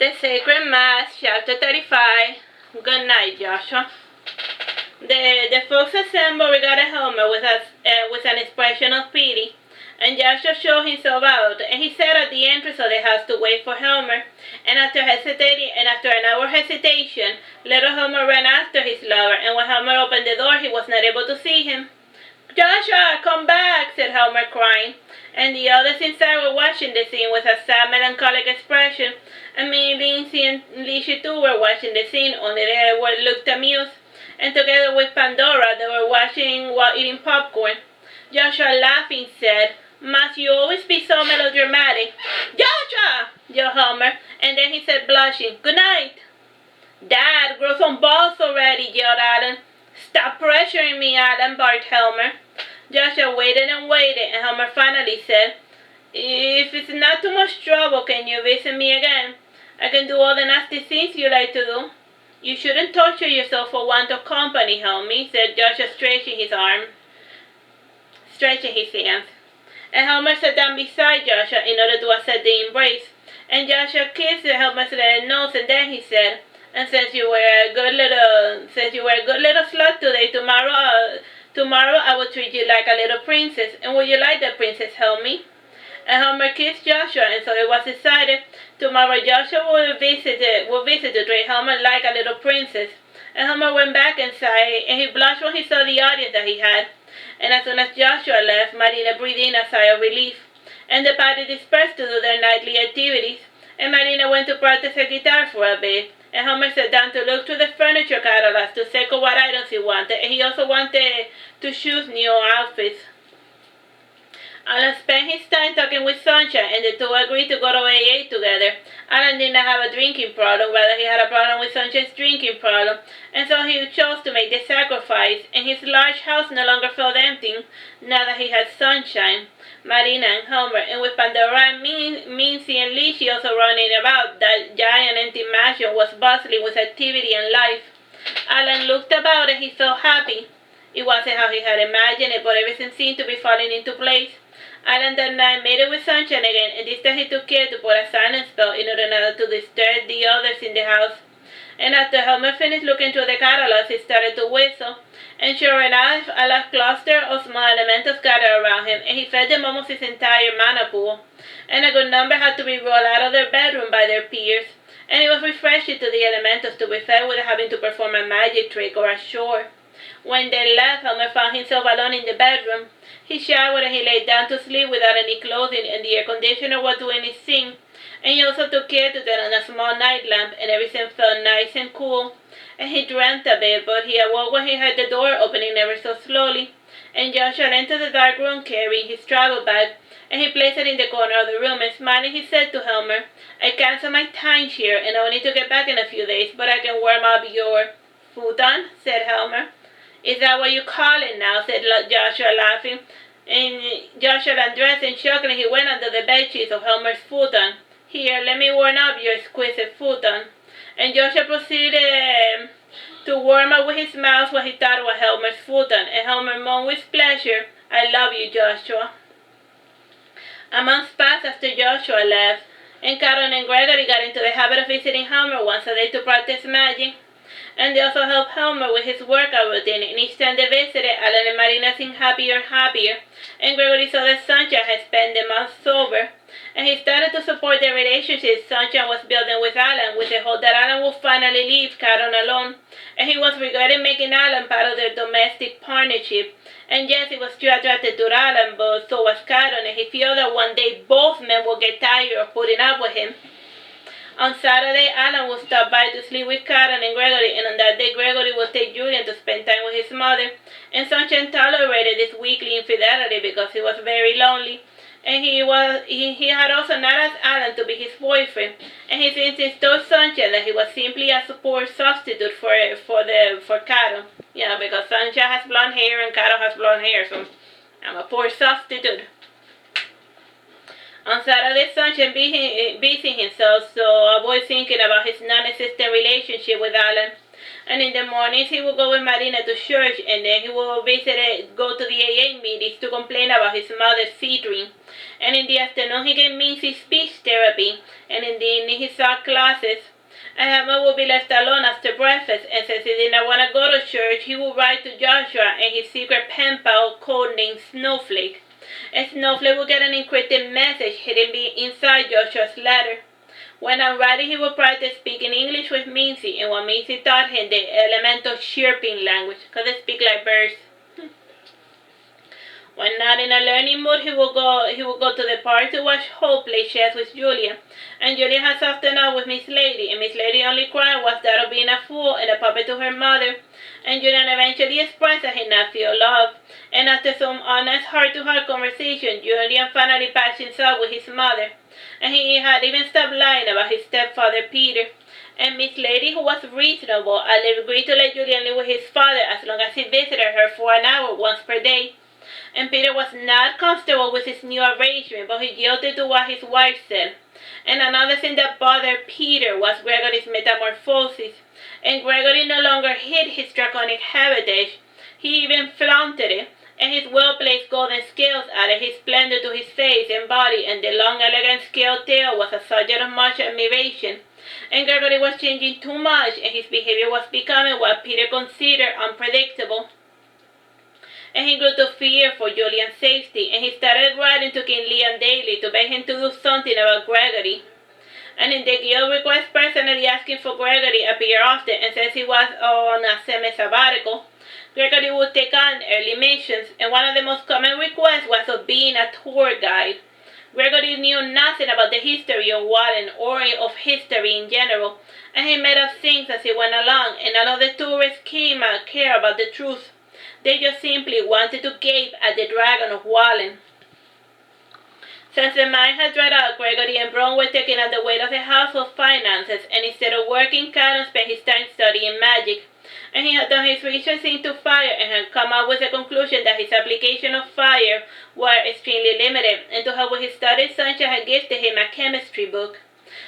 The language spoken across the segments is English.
The Sacred Mass, Chapter 35. Good night, Joshua. The folks assembled regarded Helmer with an expression of pity, and Joshua showed himself out, and he sat at the entrance of the house to wait for Helmer. And after an hour's hesitation, little Helmer ran after his lover, and when Helmer opened the door, he was not able to see him. "Joshua, come back," said Helmer, crying. And the others inside were watching the scene with a sad, melancholic expression. And me, Lindsay, and Lishi too were watching the scene, only they looked amused. And together with Pandora, they were watching while eating popcorn. Joshua, laughing, said, "Must you always be so melodramatic?" "Joshua!" yelled Helmer, and then he said, blushing, "Good night." "Dad, grow some balls already," yelled Allan. "Stop pressuring me, Allan," barked Helmer. Joshua waited and waited, and Helmer finally said, "If it's not too much trouble, can you visit me again? I can do all the nasty things you like to do." "You shouldn't torture yourself for want of company, Helmy," said Joshua, stretching his hands. And Helmer sat down beside Joshua in order to accept the embrace. And Joshua kissed Helmer's little nose, and then he said, "And since you were a good little slut today, tomorrow I will treat you like a little princess. And would you like that, Princess Helmy?" And Helmer kissed Joshua, and so it was decided. Tomorrow Joshua will visit to treat Helmer like a little princess. And Helmer went back inside, and he blushed when he saw the audience that he had. And as soon as Joshua left, Marina breathed in a sigh of relief. And the party dispersed to do their nightly activities. And Marina went to practice her guitar for a bit. And Helmer sat down to look through the furniture catalogs to circle what items he wanted. And he also wanted to choose new outfits. Allan spent his time talking with Sunshine, and the two agreed to go to AA together. Allan did not have a drinking problem, rather he had a problem with Sunshine's drinking problem, and so he chose to make the sacrifice, and his large house no longer felt empty, now that he had Sunshine, Marina, and Helmer, and with Pandora and Mincy and Lishi also running about, that giant empty mansion was bustling with activity and life. Allan looked about and he felt happy. It wasn't how he had imagined it, but everything seemed to be falling into place. Allan that night made it with Sunshine again, and this time he took care to put a silence spell in order not to disturb the others in the house. And after Helmer finished looking through the catalogs, he started to whistle. And sure enough, a large cluster of small elementals gathered around him, and he fed them almost his entire mana pool. And a good number had to be rolled out of their bedroom by their peers. And it was refreshing to the elementals to be fed without having to perform a magic trick or a chore. When they left, Helmer found himself alone in the bedroom. He showered and he lay down to sleep without any clothing, and the air conditioner was doing its thing. And he also took care to turn on a small night lamp, and everything felt nice and cool. And he dreamt a bit, but he awoke when he heard the door opening ever so slowly. And Joshua entered the dark room carrying his travel bag, and he placed it in the corner of the room, and smiling he said to Helmer, "I canceled my timeshare, and I will need to get back in a few days, but I can warm up your futon," said Helmer. "Is that what you call it now?" said Joshua, laughing. And Joshua undressed, and chuckling he went under the bedsheets of Helmer's futon. "Here, let me warm up your exquisite futon." And Joshua proceeded to warm up with his mouth what he thought was Helmer's futon, and Helmer moaned with pleasure, "I love you, Joshua." A month passed after Joshua left, and Caron and Gregory got into the habit of visiting Helmer once a day to practice magic. And they also helped Helmer with his workout routine, and each time they visited, Allan and Marina seemed happier and happier, and Gregory saw that Sunshine had spent the month sober, and he started to support the relationship Sunshine was building with Allan, with the hope that Allan would finally leave Caron alone, and he was regretting making Allan part of their domestic partnership. And yes, he was still attracted to Allan, but so was Caron, and he feared that one day both men would get tired of putting up with him. On Saturday, Allan would stop by to sleep with Caron and Gregory, and on that day Gregory would take Julian to spend time with his mother. And Sunshine tolerated this weekly infidelity because he was very lonely. And he had also not asked Allan to be his boyfriend. And he since told Sunshine that he was simply a poor substitute for Caron. Yeah, because Sunshine has blonde hair and Caron has blonde hair, so I'm a poor substitute. On Saturday, Sunshine busy himself, so avoid thinking about his non-existent relationship with Allan. And in the mornings he would go with Marina to church, and then he would go to the AA meetings to complain about his mother's sea dream. And in the afternoon he gave Mincy speech therapy, and in the evening he saw classes. And Helmer would be left alone after breakfast, and since he did not want to go to church, he would write to Joshua and his secret pen pal codenamed Snowflake. And Snowflake would get an encrypted message hidden inside Joshua's letter. When I'm writing, he would practice speaking English with Mincy, and when Mincy taught him the elemental chirping language, because they speak like birds. When not in a learning mood, he would go to the park to watch Hope play chess with Julian. And Julian had softened up with Miss Lady, and Miss Lady only crime was that of being a fool and a puppet to her mother. And Julian eventually expressed that he did not feel love. And after some honest heart-to-heart conversation, Julian finally patched himself with his mother. And he had even stopped lying about his stepfather Peter. And Miss Lady, who was reasonable, agreed to let Julian live with his father as long as he visited her for an hour once per day. And Peter was not comfortable with his new arrangement, but he yielded to what his wife said. And another thing that bothered Peter was Gregory's metamorphosis. And Gregory no longer hid his draconic heritage, he even flaunted it, and his well-placed golden scales added his splendor to his face and body, and the long elegant scaled tail was a subject of much admiration. And Gregory was changing too much, and his behavior was becoming what Peter considered unpredictable. And he grew to fear for Julian's safety, and he started writing to King Leon daily to beg him to do something about Gregory. And in the guild request personally asking for Gregory appear often, and since he was on a semi-sabbatical, Gregory would take on early missions, and one of the most common requests was of being a tour guide. Gregory knew nothing about the history of Wallen or of history in general, and he made up things as he went along, and none of the tourists came and cared about the truth. They just simply wanted to gape at the dragon of Wallen. Since the mine had dried out, Gregory and Bron were taking on the weight of the household finances, and instead of working, Caron spent his time studying magic. And he had done his research into fire and had come up with the conclusion that his application of fire were extremely limited, and to help with his studies, Sancha had gifted him a chemistry book.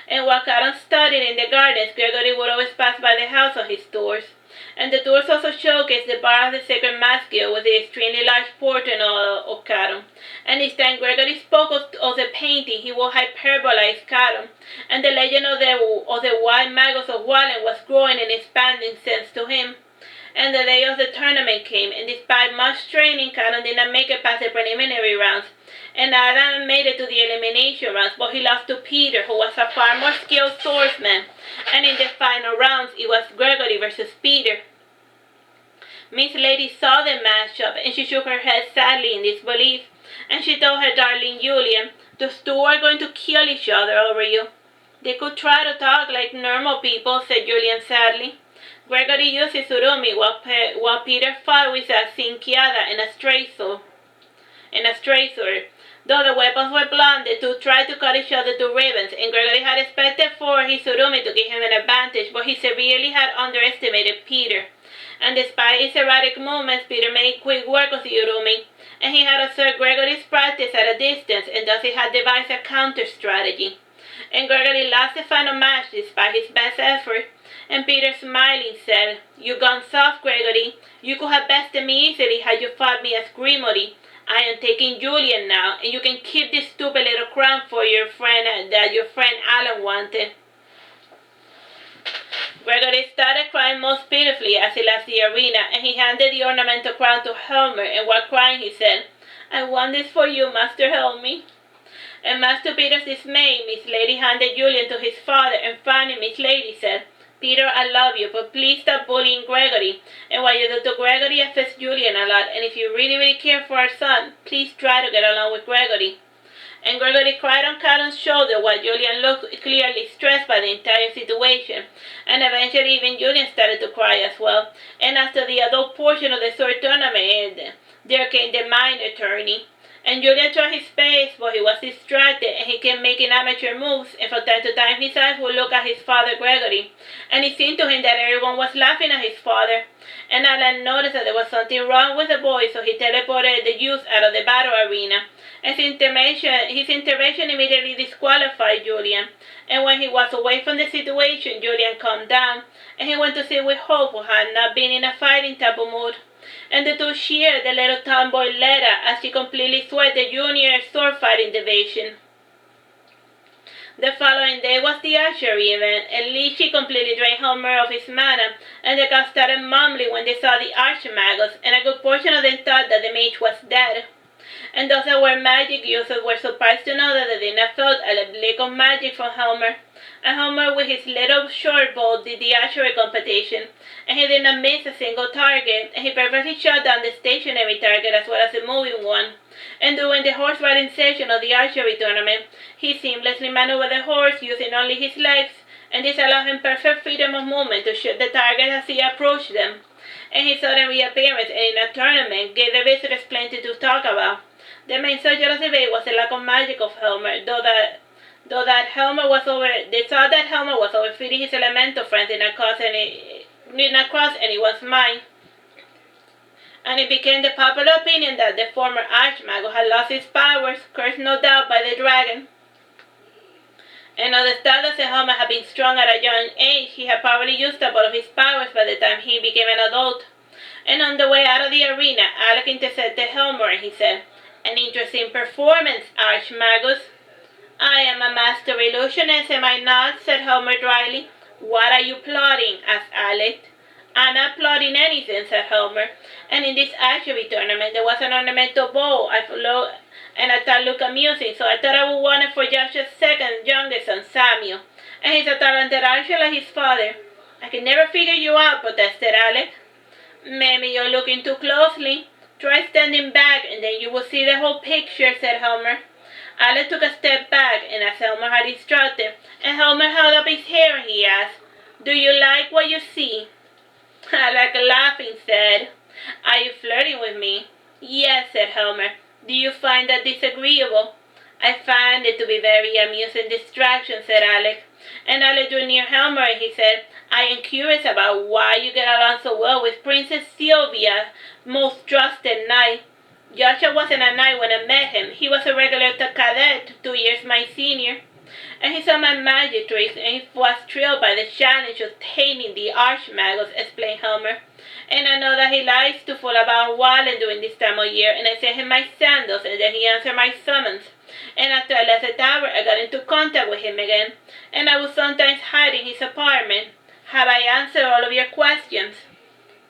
And while Caron studied in the gardens, Gregory would always pass by the house on his tours. And the tours also showcased the bar of the Sacred Mass Guild with the extremely large portrait of Caron. And each time Gregory spoke of the painting, he would hyperbolize Caron. And the legend of the Arch Magus of Wallen was growing and expanding sense to him. And the day of the tournament came, and despite much training, Caron did not make it past the preliminary rounds. And Allan made it to the elimination rounds, but he lost to Peter, who was a far more skilled swordsman. And in the final rounds, it was Gregory versus Peter. Miss Lady saw the matchup, and she shook her head sadly in disbelief. And she told her darling Julian, "Those two are going to kill each other over you." "They could try to talk like normal people," said Julian sadly. Gregory used his surumi while Peter fought with a cinquiada and a straight sword. Though the weapons were blunt, the two tried to cut each other to ribbons, and Gregory had expected for his surumi to give him an advantage, but he severely had underestimated Peter. And despite his erratic movements, Peter made quick work of the urumi, and he had observed Gregory's practice at a distance, and thus he had devised a counter-strategy. And Gregory lost the final match despite his best effort. And Peter, smiling, said, "You've gone soft, Gregory. You could have bested me easily had you fought me as Grimory. I am taking Julian now, and you can keep this stupid little crown for your friend that your friend Allan wanted." Gregory started crying most pitifully as he left the arena, and he handed the ornamental crown to Helmer, and while crying he said, "I want this for you, Master Helmy." And much to Peter's dismay, Miss Lady handed Julian to his father, and finally Miss Lady said, "Peter, I love you, but please stop bullying Gregory. And what you do to Gregory affects Julian a lot, and if you really care for our son, please try to get along with Gregory." And Gregory cried on Caron's shoulder while Julian looked clearly stressed by the entire situation. And eventually even Julian started to cry as well. And after the adult portion of the sword tournament, there came the minor tourney. And Julian tried his best, but he was distracted, and he kept making amateur moves, and from time to time his eyes would look at his father Gregory, and it seemed to him that everyone was laughing at his father. And Allan noticed that there was something wrong with the boy, so he teleported the youth out of the battle arena. And his intervention immediately disqualified Julian, and when he was away from the situation, Julian calmed down, and he went to sit with Hope, who had not been in a fighting type of mood. And the two cheered the little tomboy Leda as she completely swept the junior sword fighting division. The following day was the archery event, and Lychee completely drained Helmer of his mana, and the cast started mumbling when they saw the Arch Magus, and a good portion of them thought that the mage was dead. And those that were magic users were surprised to know that they did not felt a lick of magic from Helmer. And Helmer, with his little short bow, did the archery competition, and he did not miss a single target, and he perfectly shot down the stationary target as well as the moving one. And during the horse riding session of the archery tournament, he seamlessly maneuvered the horse using only his legs, and this allowed him perfect freedom of movement to shoot the target as he approached them. And his sudden reappearance in a tournament gave the visitors plenty to talk about. The main subject of debate was the lack of magic of Helmer, they thought that Helmer was overfeeding his elemental friends did not cross anyone's mind. And it became the popular opinion that the former Arch Magus had lost his powers, cursed no doubt by the dragon. And others thought that Helmer had been strong at a young age, he had probably used up all of his powers by the time he became an adult. And on the way out of the arena, Alec intercepted Helmer and he said, "An interesting performance, Arch Magus." "I am a master illusionist, am I not?" said Helmer dryly. "What are you plotting?" asked Alec. "I'm not plotting anything," said Helmer. "And in this archery tournament there was an ornamental bow and I thought it looked amusing, so I thought I would want it for Joshua's second youngest son, Samuel. And he's a talented archer like his father." "I can never figure you out," protested Alec. "Maybe you're looking too closely. Try standing back and then you will see the whole picture," said Helmer. Alec took a step back, and as Helmer had instructed, and Helmer held up his hair and he asked, "Do you like what you see?" Alec, laughing, said, "Are you flirting with me?" "Yes," said Helmer. "Do you find that disagreeable?" "I find it to be very amusing distraction," said Alec. And Alec drew near Helmer and he said, "I am curious about why you get along so well with Princess Sylvia, most trusted knight. Joshua wasn't a knight when I met him. He was a regular cadet, 2 years my senior. And he saw my magic tricks, and he was thrilled by the challenge of taming the Arch Magus," explained Helmer. "And I know that he likes to fool about Wallen during this time of year, and I sent him my sandals, and then he answered my summons. And after I left the tower, I got into contact with him again, and I would sometimes hide in his apartment. Have I answered all of your questions?"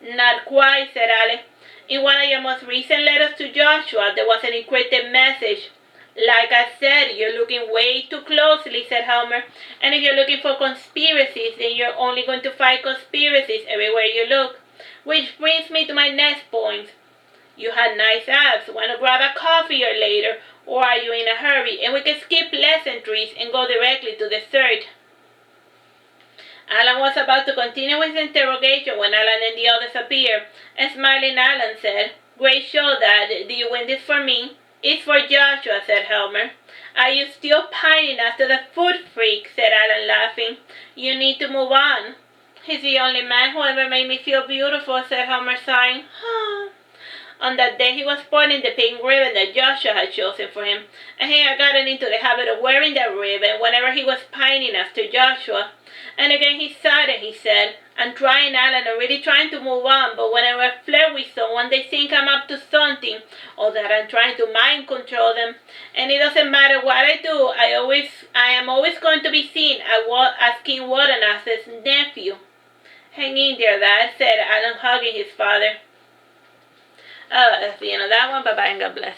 "Not quite," said Alec. "In one of your most recent letters to Joshua, there was an encrypted message." "Like I said, you're looking way too closely," said Helmer. "And if you're looking for conspiracies, then you're only going to find conspiracies everywhere you look. Which brings me to my next point. You had nice abs. Want to grab a coffee or later? Or are you in a hurry? And we can skip pleasantries and go directly to dessert." Allan was about to continue his interrogation when Allan and the others appeared, and smiling Allan said, "Great show, Dad. Do you win this for me?" "It's for Joshua," said Helmer. "Are you still pining after the foot freak?" said Allan, laughing. "You need to move on." "He's the only man who ever made me feel beautiful," said Helmer, sighing. On that day he was sporting the pink ribbon that Joshua had chosen for him, and he had gotten into the habit of wearing that ribbon whenever he was pining after Joshua. And again he sighed and he said, "I'm trying, Allan, I'm really trying to move on, but whenever I flirt with someone they think I'm up to something, or that I'm trying to mind control them. And it doesn't matter what I do, I am always going to be seen as King Wodenas's nephew." "Hang in there, Dad," said Allan, hugging his father. That's the end of that one. Bye-bye and God bless.